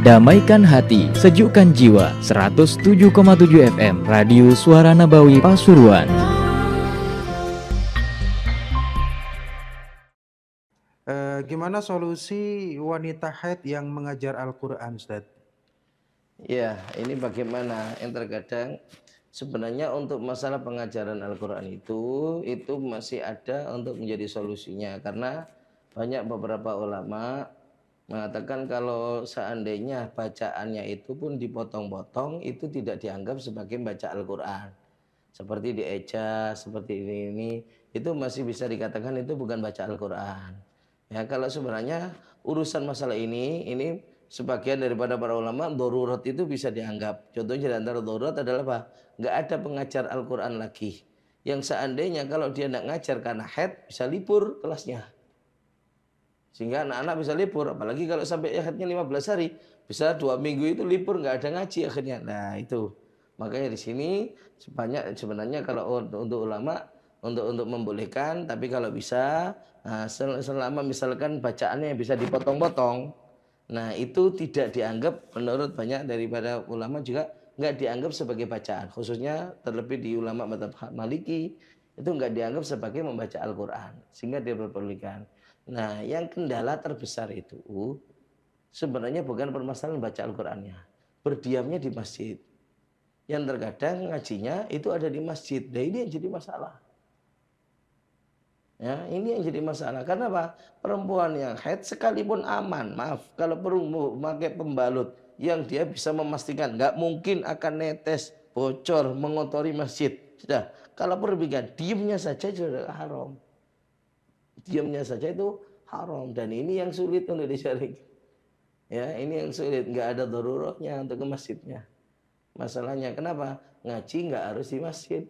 Damaikan hati, sejukkan jiwa. 107,7 FM Radio Suara Nabawi Pasuruan. Gimana solusi wanita haid yang mengajar Al-Quran, Ustaz? Ya, ini bagaimana yang terkadang sebenarnya untuk masalah pengajaran Al-Quran itu masih ada untuk menjadi solusinya, karena banyak beberapa ulama mengatakan kalau seandainya bacaannya itu pun dipotong-potong, itu tidak dianggap sebagai baca Al-Quran. Seperti dieja, seperti ini, itu masih bisa dikatakan itu bukan baca Al-Quran. Ya, kalau sebenarnya urusan masalah ini sebagian daripada para ulama, darurat itu bisa dianggap. Contohnya di antara darurat adalah apa? Nggak ada pengajar Al-Quran lagi. Yang seandainya kalau dia nggak ngajar karena haid, bisa libur kelasnya. Sehingga anak-anak bisa libur, apalagi kalau sampai haidnya 15 hari, bisa 2 minggu itu libur, nggak ada ngaji akhirnya. Nah itu, makanya di sini sebenarnya kalau untuk ulama untuk membolehkan, tapi kalau bisa, nah, selama misalkan bacaannya bisa dipotong-potong, nah itu tidak dianggap, menurut banyak daripada ulama juga nggak dianggap sebagai bacaan, khususnya terlebih di ulama mazhab Maliki itu nggak dianggap sebagai membaca Al-Quran, sehingga dia diperbolehkan. Nah, yang kendala terbesar itu sebenarnya bukan permasalahan baca Al-Qurannya, berdiamnya di masjid. Yang terkadang ngajinya itu ada di masjid. Nah, ini yang jadi masalah. Ya, ini yang jadi masalah. Karena apa? Perempuan yang haid sekalipun aman, maaf, kalau perlu memakai pembalut yang dia bisa memastikan nggak mungkin akan netes, bocor, mengotori masjid. Sudah, kalau perlu bikin, diamnya saja sudah haram. Diamnya saja itu haram, dan ini yang sulit untuk dicari. Ya, ini yang sulit, nggak ada daruratnya untuk ke masjidnya. Masalahnya kenapa? Ngaji nggak harus di masjid.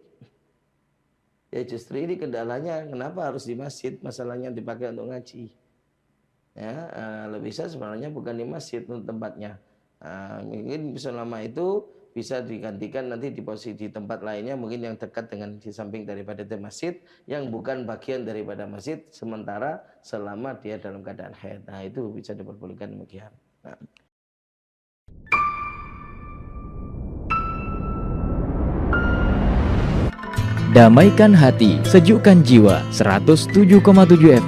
Ya justru ini kendalanya, kenapa harus di masjid? Masalahnya dipakai untuk ngaji. Ya, lebih bisa sebenarnya bukan di masjid untuk tempatnya. Mungkin selama itu bisa digantikan nanti di posisi di tempat lainnya, mungkin yang dekat dengan di samping daripada masjid, yang bukan bagian daripada masjid, sementara selama dia dalam keadaan haid. Nah itu bisa diperbolehkan demikian. Nah. Damaikan hati, sejukkan jiwa. 107,7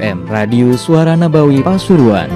FM Radio Suara Nabawi Pasuruan.